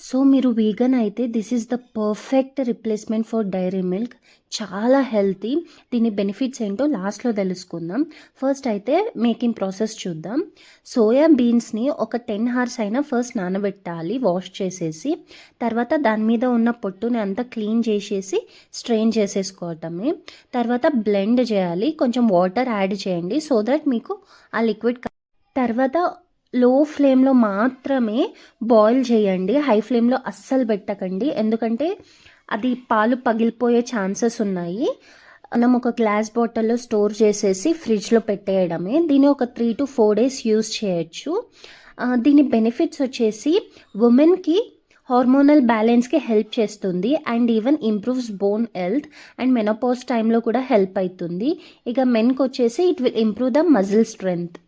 So మీరు vegan అయితే this is the perfect replacement for dairy milk. చాలా healthy. దీని బెనిఫిట్స్ ఏంటో లాస్ట్లో తెలుసుకుందాం. ఫస్ట్ అయితే మేకింగ్ ప్రాసెస్ చూద్దాం. సోయా బీన్స్ని ఒక 10 hours అయినా ఫస్ట్ నానబెట్టాలి వాష్ చేసేసి. తర్వాత దాని మీద ఉన్న పొట్టుని అంతా క్లీన్ చేసేసి స్ట్రెయిన్ చేసేసుకోవటమే. తర్వాత బ్లెండ్ చేయాలి, కొంచెం వాటర్ యాడ్ చేయండి సో దట్ మీకు ఆ లిక్విడ్. తర్వాత లో ఫ్లేమ్లో మాత్రమే బాయిల్ చేయండి, హై ఫ్లేమ్లో అస్సలు పెట్టకండి, ఎందుకంటే అది పాలు పగిలిపోయే ఛాన్సెస్ ఉన్నాయి. మనం ఒక గ్లాస్ బాటిల్లో స్టోర్ చేసేసి ఫ్రిడ్జ్లో పెట్టేయడమే. దీన్ని ఒక 3 to 4 days యూస్ చేయొచ్చు. దీని బెనిఫిట్స్ వచ్చేసి ఉమెన్కి హార్మోనల్ బ్యాలెన్స్కి హెల్ప్ చేస్తుంది and even improves bone health and menopause టైంలో కూడా హెల్ప్ అవుతుంది. ఇక మెన్కి వచ్చేసి it will improve the muscle strength.